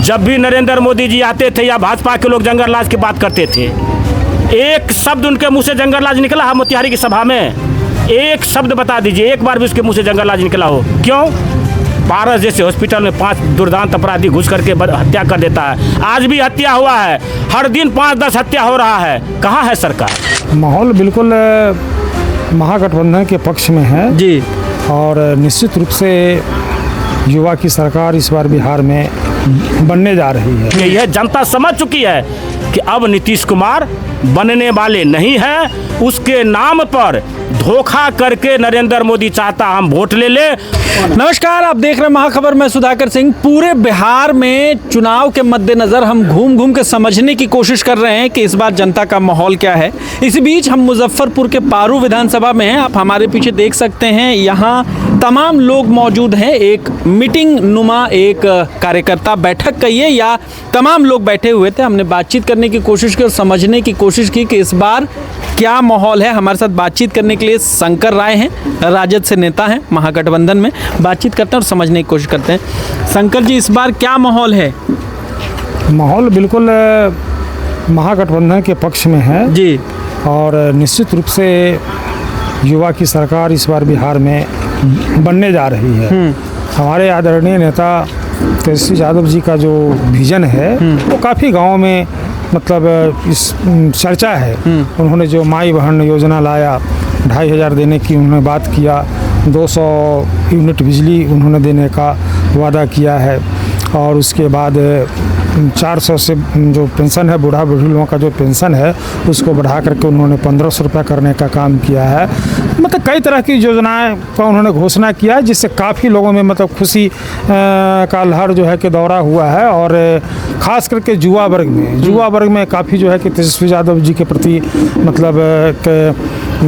जब भी नरेंद्र मोदी जी आते थे या भाजपा के लोग जंगल राज की बात करते थे, एक शब्द उनके मुंह से जंगल राज निकला है मोतिहारी की सभा में? एक शब्द बता दीजिए, एक बार भी उसके मुंह से जंगल राज निकला हो? क्यों? पारस जैसे हॉस्पिटल में 5 दुर्दांत अपराधी घुस करके हत्या कर देता है। आज भी हत्या हुआ है, हर दिन 5-10 हत्या हो रहा है। कहाँ है सरकार? माहौल बिल्कुल महागठबंधन के पक्ष में है जी। और निश्चित रूप से युवा की सरकार इस बार बिहार में बनने जा रही है। यह जनता समझ चुकी है कि अब नीतीश कुमार बनने वाले नहीं हैं। उसके नाम पर धोखा करके नरेंद्र मोदी चाहता हम वोट ले ले। नमस्कार, आप देख रहे हैं महाखबर में सुधाकर सिंह। पूरे बिहार में चुनाव के मद्देनजर हम घूम घूम के समझने की कोशिश कर रहे हैं कि इस बार जनता का माहौल क्या है। इसी बीच हम मुजफ्फरपुर के पारू विधानसभा में हैं। आप हमारे पीछे देख सकते हैं, यहाँ तमाम लोग मौजूद हैं। एक मीटिंग नुमा एक कार्यकर्ता बैठक कहिए या तमाम लोग बैठे हुए थे। हमने बातचीत करने की कोशिश की और समझने की कोशिश की कि इस बार क्या माहौल है। हमारे साथ बातचीत करने के लिए शंकर राय हैं, राजद से नेता हैं महागठबंधन में। बातचीत करते हैं और समझने की कोशिश करते हैं। शंकर जी, इस बार क्या माहौल है? माहौल बिल्कुल महागठबंधन के पक्ष में है जी। और निश्चित रूप से युवा की सरकार इस बार बिहार में बनने जा रही है। हमारे आदरणीय नेता तेजस्वी यादव जी का जो विजन है वो काफ़ी गाँव में मतलब इस चर्चा है। उन्होंने जो माई बहन योजना लाया, 2500 देने की उन्होंने बात किया, 200 यूनिट बिजली उन्होंने देने का वादा किया है और उसके बाद 400 से जो पेंशन है, बूढ़ा बूढ़ी लोगों का जो पेंशन है उसको बढ़ा करके उन्होंने 1500 रुपये करने का काम किया है। मतलब कई तरह की योजनाएं का उन्होंने घोषणा किया है, जिससे काफ़ी लोगों में मतलब खुशी का लहर जो है कि दौरा हुआ है। और ख़ास करके युवा वर्ग में काफ़ी जो है कि तेजस्वी यादव जी के प्रति मतलब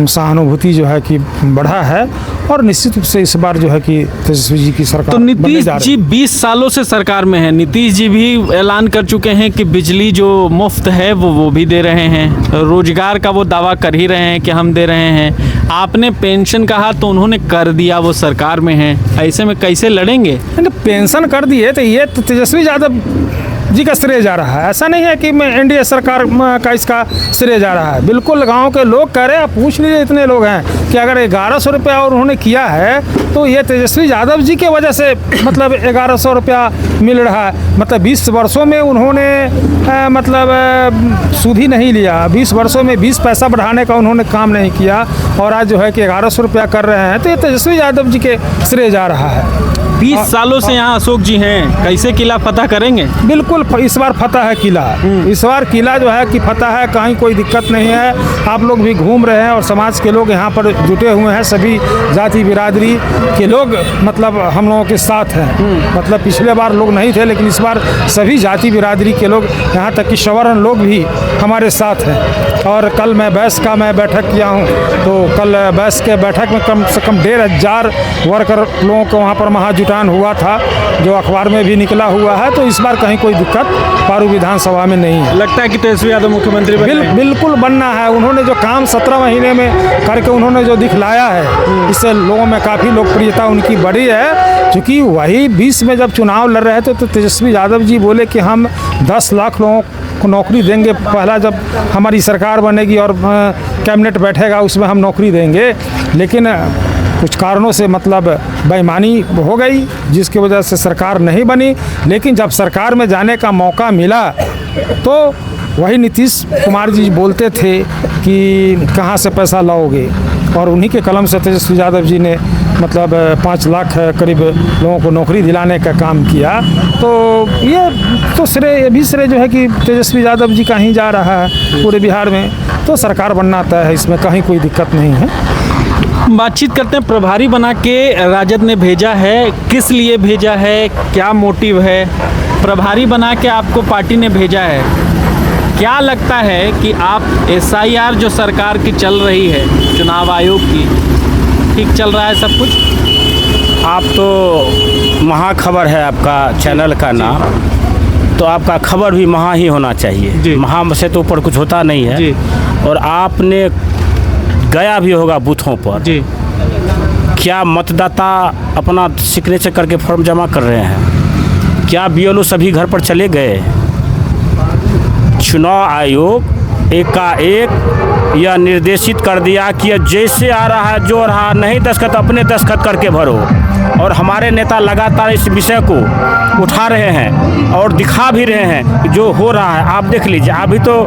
सहानुभूति जो है कि बढ़ा है और निश्चित रूप से इस बार जो है कि तेजस्वी जी की सरकार। तो नीतीश जी 20 सालों से सरकार में है। नीतीश जी भी ऐलान कर चुके हैं कि बिजली जो मुफ्त है वो भी दे रहे हैं। रोजगार का वो दावा कर ही रहे हैं कि हम दे रहे हैं। आपने पेंशन कहा तो उन्होंने कर दिया, वो सरकार में है। ऐसे में कैसे लड़ेंगे? पेंशन कर दिए तो ये तो तेजस्वी यादव जी का श्रेय जा रहा है। ऐसा नहीं है कि मैं एनडीए सरकार का इसका श्रेय जा रहा है। बिल्कुल गांव के लोग कह रहे हैं, आप पूछ लीजिए, इतने लोग हैं कि अगर 1100 रुपया और उन्होंने किया है तो ये तेजस्वी यादव जी के वजह से मतलब 1100 रुपया मिल रहा है। मतलब 20 वर्षों में उन्होंने मतलब सूद ही नहीं लिया। 20 वर्षों में 20 पैसा बढ़ाने का उन्होंने काम नहीं किया और आज जो है कि 1100 रुपया कर रहे हैं, तो ये तेजस्वी यादव जी के श्रेय जा रहा है। 20 सालों से यहाँ अशोक जी हैं, कैसे किला फतह करेंगे? बिल्कुल इस बार फतह है किला। इस बार किला जो है कि फतह है, कहीं कोई दिक्कत नहीं है। आप लोग भी घूम रहे हैं और समाज के लोग यहाँ पर जुटे हुए हैं, सभी जाति बिरादरी के लोग मतलब हम लोगों के साथ हैं। मतलब पिछले बार लोग नहीं थे, लेकिन इस बार सभी जाति बिरादरी के लोग, यहाँ तक कि सवर्ण लोग भी हमारे साथ हैं। और कल मैं बैस का बैठक किया हूँ, तो कल बैस के बैठक में कम से कम 1500 वर्कर लोगों को वहाँ पर महाजुटान हुआ था, जो अखबार में भी निकला हुआ है। तो इस बार कहीं कोई दिक्कत पारू विधानसभा में नहीं है। लगता है कि तेजस्वी यादव मुख्यमंत्री बिल्कुल बनना है। उन्होंने जो काम 17 महीने में करके उन्होंने जो दिखलाया है, इससे लोगों में काफ़ी लोकप्रियता उनकी बढ़ी है। क्योंकि वही 20 में जब चुनाव लड़ रहे थे तो तेजस्वी यादव जी बोले कि हम 10 लाख लोगों को नौकरी देंगे, पहला जब हमारी सरकार बनेगी और कैबिनेट बैठेगा उसमें हम नौकरी देंगे। लेकिन कुछ कारणों से मतलब बेईमानी हो गई, जिसकी वजह से सरकार नहीं बनी। लेकिन जब सरकार में जाने का मौका मिला तो वही नीतीश कुमार जी बोलते थे कि कहाँ से पैसा लाओगे, और उन्हीं के कलम से तेजस्वी यादव जी ने मतलब 5 लाख करीब लोगों को नौकरी दिलाने का काम किया। तो ये तो श्रेय, ये भी श्रेय जो है कि तेजस्वी यादव जी का ही जा रहा है पूरे बिहार में। तो सरकार बनना तय है, इसमें कहीं कोई दिक्कत नहीं है। बातचीत करते हैं। प्रभारी बना के राजद ने भेजा है, किस लिए भेजा है, क्या मोटिव है? प्रभारी बना के आपको पार्टी ने भेजा है, क्या लगता है कि आप SIR जो सरकार की चल रही है, चुनाव आयोग की, ठीक चल रहा है सब कुछ? आप तो महाखबर है आपका चैनल का नाम, तो आपका खबर भी महा ही होना चाहिए। महा से तो ऊपर कुछ होता नहीं है जी। और आपने गया भी होगा बूथों पर जी। क्या मतदाता अपना सिग्नेचर करके फॉर्म जमा कर रहे हैं? क्या बीएलओ सभी घर पर चले गए? चुनाव आयोग एकाएक यह निर्देशित कर दिया कि जैसे आ रहा है जो रहा, नहीं दस्तखत अपने दस्तखत करके भरो। और हमारे नेता लगातार इस विषय को उठा रहे हैं और दिखा भी रहे हैं जो हो रहा है। आप देख लीजिए, आप भी तो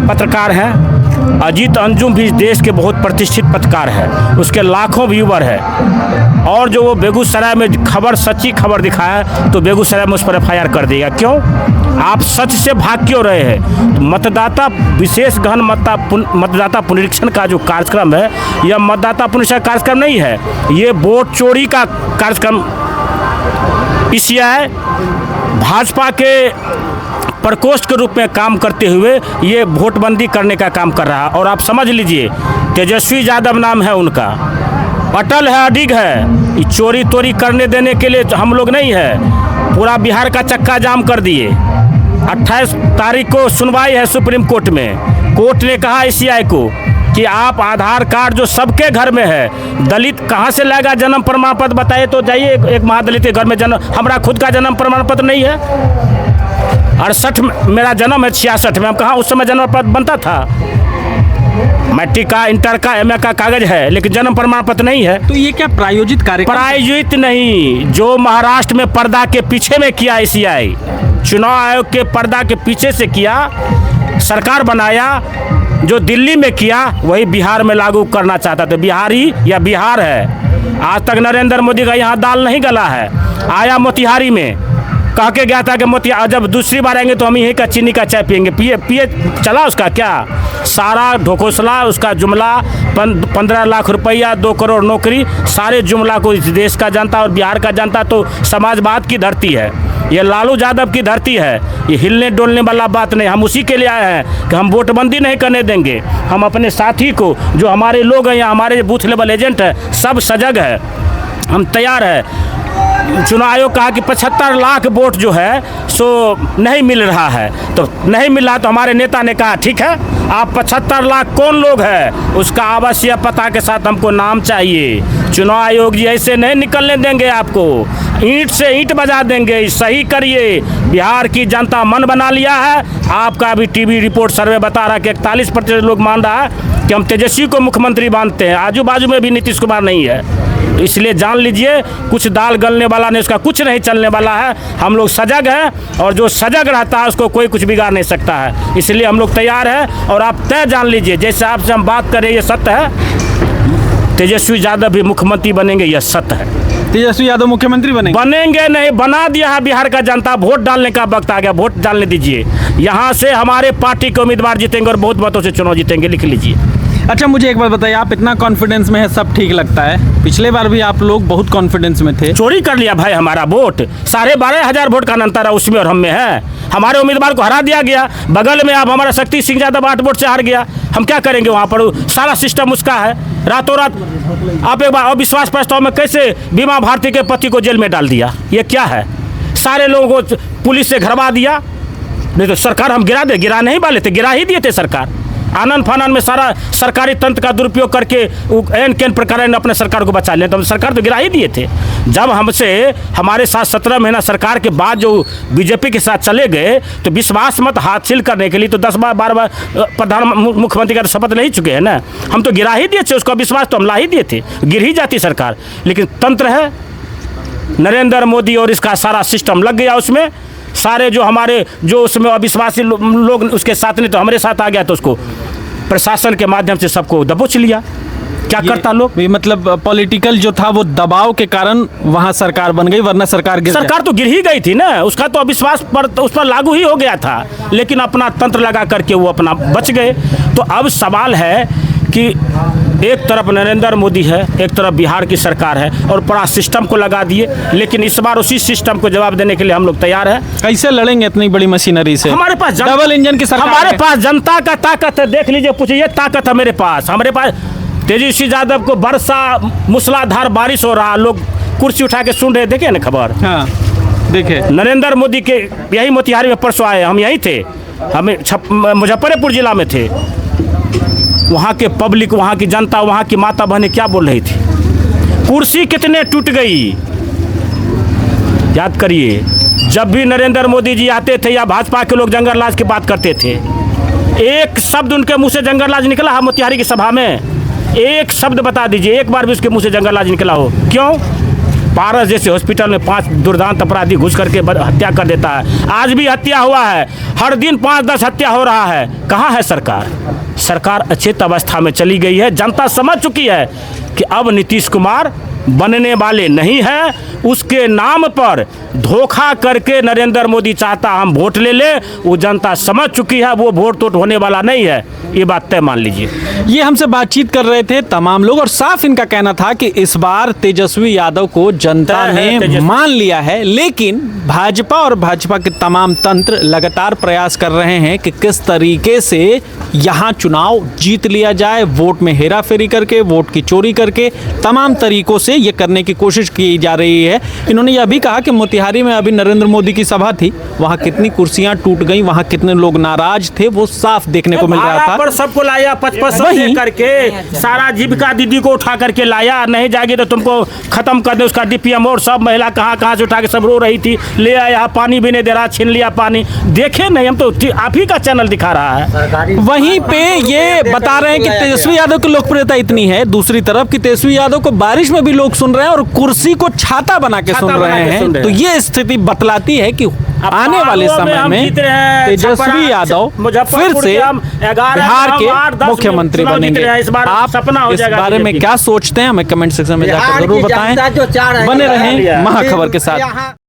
पत्रकार हैं। अजीत अंजुम भी देश के बहुत प्रतिष्ठित पत्रकार है, उसके लाखों व्यूवर है। और जो वो बेगूसराय में खबर, सच्ची खबर दिखाया तो बेगूसराय में उस पर एफआईआर कर देगा। क्यों? आप सच से भाग क्यों रहे हैं? मतदाता विशेष गहन मतदाता पुनरीक्षण का जो कार्यक्रम है, यह मतदाता पुनरीक्षण कार्यक्रम नहीं है, ये वोट चोरी का कार्यक्रम। इसलिए भाजपा के प्रकोष्ठ के रूप में काम करते हुए ये वोटबंदी करने का काम कर रहा है। और आप समझ लीजिए, तेजस्वी यादव नाम है उनका, अटल है, अडिग है। ये चोरी तोरी करने देने के लिए हम लोग नहीं है। पूरा बिहार का चक्का जाम कर दिए। 28 तारीख को सुनवाई है सुप्रीम कोर्ट में। कोर्ट ने कहा ICI को कि आप आधार कार्ड जो सबके घर में है, दलित कहाँ से लाएगा जन्म प्रमाण पत्र? बताइए तो। जाइए, एक महादलित के घर में जन्म, हमारा खुद का जन्म प्रमाण पत्र नहीं है। 68 मेरा जन्म है, 66 में। हम कहाँ उस समय जन्म पत्र बनता था? मैट्रिक का, इंटर का, MA का कागज है, लेकिन जन्म प्रमाण पत्र नहीं है। तो ये क्या प्रायोजित कार्यक्रम? प्रायोजित नहीं, जो महाराष्ट्र में पर्दा के पीछे में किया ICI, चुनाव आयोग के पर्दा के पीछे से किया, सरकार बनाया, जो दिल्ली में किया वही बिहार में लागू करना चाहता था। बिहारी या बिहार है। आज तक नरेंद्र मोदी का यहाँ दाल नहीं गला है। आया मोतिहारी में, कह के गया था कि मोतिहारी जब दूसरी बार आएंगे तो हम यहीं का चीनी का चाय पियेंगे। पिए चला उसका क्या? सारा ढोकोसला, उसका जुमला, 15 लाख रुपया, 2 करोड़ नौकरी, सारे जुमला को इस देश का जनता और बिहार का जनता तो समाजवाद की धरती है। ये लालू यादव की धरती है। ये हिलने डोलने वाला बात नहीं। हम उसी के लिए आए हैं कि हम वोटबंदी नहीं करने देंगे। हम अपने साथी को, जो हमारे लोग हैं या हमारे बूथ लेवल एजेंट हैं, सब सजग है, हम तैयार है। चुनाव आयोग कहा कि 75 लाख वोट जो है सो नहीं मिल रहा है, तो नहीं मिल रहा तो हमारे नेता ने कहा ठीक है, आप 75 लाख कौन लोग हैं उसका आवश्यक पता के साथ हमको नाम चाहिए। चुनाव आयोग जी ऐसे नहीं निकलने देंगे आपको, ईंट से ईंट बजा देंगे। सही करिए, बिहार की जनता मन बना लिया है। आपका भी टीवी रिपोर्ट सर्वे बता रहा है कि 41% लोग मान रहा है कि हम तेजस्वी को मुख्यमंत्री मानते हैं। आजू बाजू में भी नीतीश कुमार नहीं है। इसलिए जान लीजिए, कुछ दाल गलने वाला नहीं, उसका कुछ नहीं चलने वाला है। हम लोग सजग हैं और जो सजग रहता है उसको कोई कुछ बिगाड़ नहीं सकता है। इसलिए हम लोग तैयार हैं। और आप तय जान लीजिए, जैसे आपसे हम बात करें ये सत्य है, तेजस्वी यादव भी मुख्यमंत्री बनेंगे, यह सत्य है। तेजस्वी यादव मुख्यमंत्री बनेंगे नहीं, बना दिया है बिहार का जनता। वोट डालने का वक्त आ गया, वोट डालने दीजिए। यहाँ से हमारे पार्टी के उम्मीदवार जीतेंगे और बहुत मतों से चुनाव जीतेंगे, लिख लीजिए। अच्छा, मुझे एक बात बताइए, आप इतना कॉन्फिडेंस में है, सब ठीक लगता है। पिछले बार भी आप लोग बहुत कॉन्फिडेंस में थे। चोरी कर लिया भाई हमारा वोट, 12,500 वोट का अंतर है उसमें और हम में है। हमारे उम्मीदवार को हरा दिया गया। बगल में आप हमारा शक्ति सिंह यादव 8 वोट से हार गया। हम क्या करेंगे वहाँ पर? सारा सिस्टम उसका है। रातों रात आप एक बार अविश्वास प्रस्ताव में कैसे बीमा भारती के पति को जेल में डाल दिया? ये क्या है? सारे लोगों को पुलिस से घरवा दिया। नहीं तो सरकार हम गिरा नहीं वाले थे, गिरा ही दिए थे सरकार। आनंद फानन में सारा सरकारी तंत्र का दुरुपयोग करके एन केन प्रकार ने अपने सरकार को बचा लिया। तो हम सरकार तो गिरा ही दिए थे। जब हमसे हमारे साथ 17 महीना सरकार के बाद जो बीजेपी के साथ चले गए, तो विश्वास मत हासिल करने के लिए तो 10 बार 12 बार प्रधान मुख्यमंत्री का शपथ ले ही चुके हैं ना। हम तो गिरा ही दिए थे, उसका विश्वास तो हम ला ही दिए थे, गिर ही जाती सरकार। लेकिन तंत्र है नरेंद्र मोदी और इसका सारा सिस्टम लग गया उसमें। सारे जो हमारे जो उसमें अविश्वासी लोग उसके साथ नहीं तो हमारे साथ आ गया, तो उसको प्रशासन के माध्यम से सबको दबोच लिया। क्या करता लोग? मतलब पॉलिटिकल जो था वो दबाव के कारण वहां सरकार बन गई, वरना सरकार तो गिर ही गई थी ना। उसका तो अविश्वास पर उस पर लागू ही हो गया था, लेकिन अपना तंत्र लगा करके वो अपना बच गए। तो अब सवाल है कि एक तरफ नरेंद्र मोदी है, एक तरफ बिहार की सरकार है और पूरा सिस्टम को लगा दिए। लेकिन इस बार उसी सिस्टम को जवाब देने के लिए हम लोग तैयार हैं। कैसे लड़ेंगे इतनी बड़ी मशीनरी से? हमारे पास डबल इंजन की सरकार, हमारे पास जनता का ताकत है। देख लीजिए, पूछिए, ताकत है मेरे पास। हमारे पास तेजस्वी यादव को वर्षा मूसलाधार बारिश हो रहा, लोग कुर्सी उठा के सुन रहे, देखे ना खबर? हाँ देखे। नरेंद्र मोदी के यही मोतिहारी में परसों आए, हम यहीं थे, हमें मुजफ्फरपुर जिला में थे। वहाँ के पब्लिक, वहाँ की जनता, वहाँ की माता बहनें क्या बोल रही थी? कुर्सी कितने टूट गई, याद करिए। जब भी नरेंद्र मोदी जी आते थे या भाजपा के लोग जंगल राज की बात करते थे, एक शब्द उनके मुंह से जंगल राज निकला है मोतिहारी की सभा में? एक शब्द बता दीजिए, एक बार भी उसके मुंह से जंगल राज निकला हो? क्यों? पारस जैसे हॉस्पिटल में 5 दुर्दांत अपराधी घुस करके हत्या कर देता है। आज भी हत्या हुआ है, हर दिन 5-10 हत्या हो रहा है। कहाँ है सरकार? सरकार अचेत अवस्था में चली गई है। जनता समझ चुकी है कि अब नीतीश कुमार बनने वाले नहीं है। उसके नाम पर धोखा करके नरेंद्र मोदी चाहता हम वोट ले ले, वो जनता समझ चुकी है, वो वोट तो होने वाला नहीं है, ये बात तय मान लीजिए। ये हमसे बातचीत कर रहे थे तमाम लोग और साफ इनका कहना था कि इस बार तेजस्वी यादव को जनता ने मान लिया है, लेकिन भाजपा और भाजपा के तमाम तंत्र लगातार प्रयास कर रहे हैं कि किस तरीके से यहाँ चुनाव जीत लिया जाए, वोट में हेराफेरी करके, वोट की चोरी करके, तमाम तरीकों से ये करने की कोशिश की जा रही है। इन्होंने यह भी कहा कि मोतिहारी में अभी नरेंद्र मोदी की सभा थी, वहाँ कितनी कुर्सियां टूट गई, वहाँ कितने लोग नाराज थे, वो साफ देखने को मिल रहा था। पर सबको लाया 55 करके, सारा जीविका दीदी को उठा करके लाया, नहीं जाएगी तो तुमको खत्म कर दे उसका डीपीएम। और सब महिला कहाँ से उठा के सब रो रही थी, ले आया, पानी भी नहीं दे रहा, छीन लिया पानी। देखे नहीं, हम तो आप ही का चैनल दिखा रहा है। वहीं पे ये बता रहे हैं कि तेजस्वी यादव की लोकप्रियता इतनी है, दूसरी तरफ कि तेजस्वी यादव को बारिश में भी लोग सुन रहे हैं और कुर्सी को छाता बना के सुन रहे हैं। तो ये स्थिति बतलाती है कि आने वाले समय में तेजस्वी यादव फिर से बिहार के मुख्यमंत्री बनेंगे। आप इस बारे में क्या सोचते हैं, हमें कमेंट सेक्शन में जाकर जरूर बताएं। बने रहें महाखबर के साथ।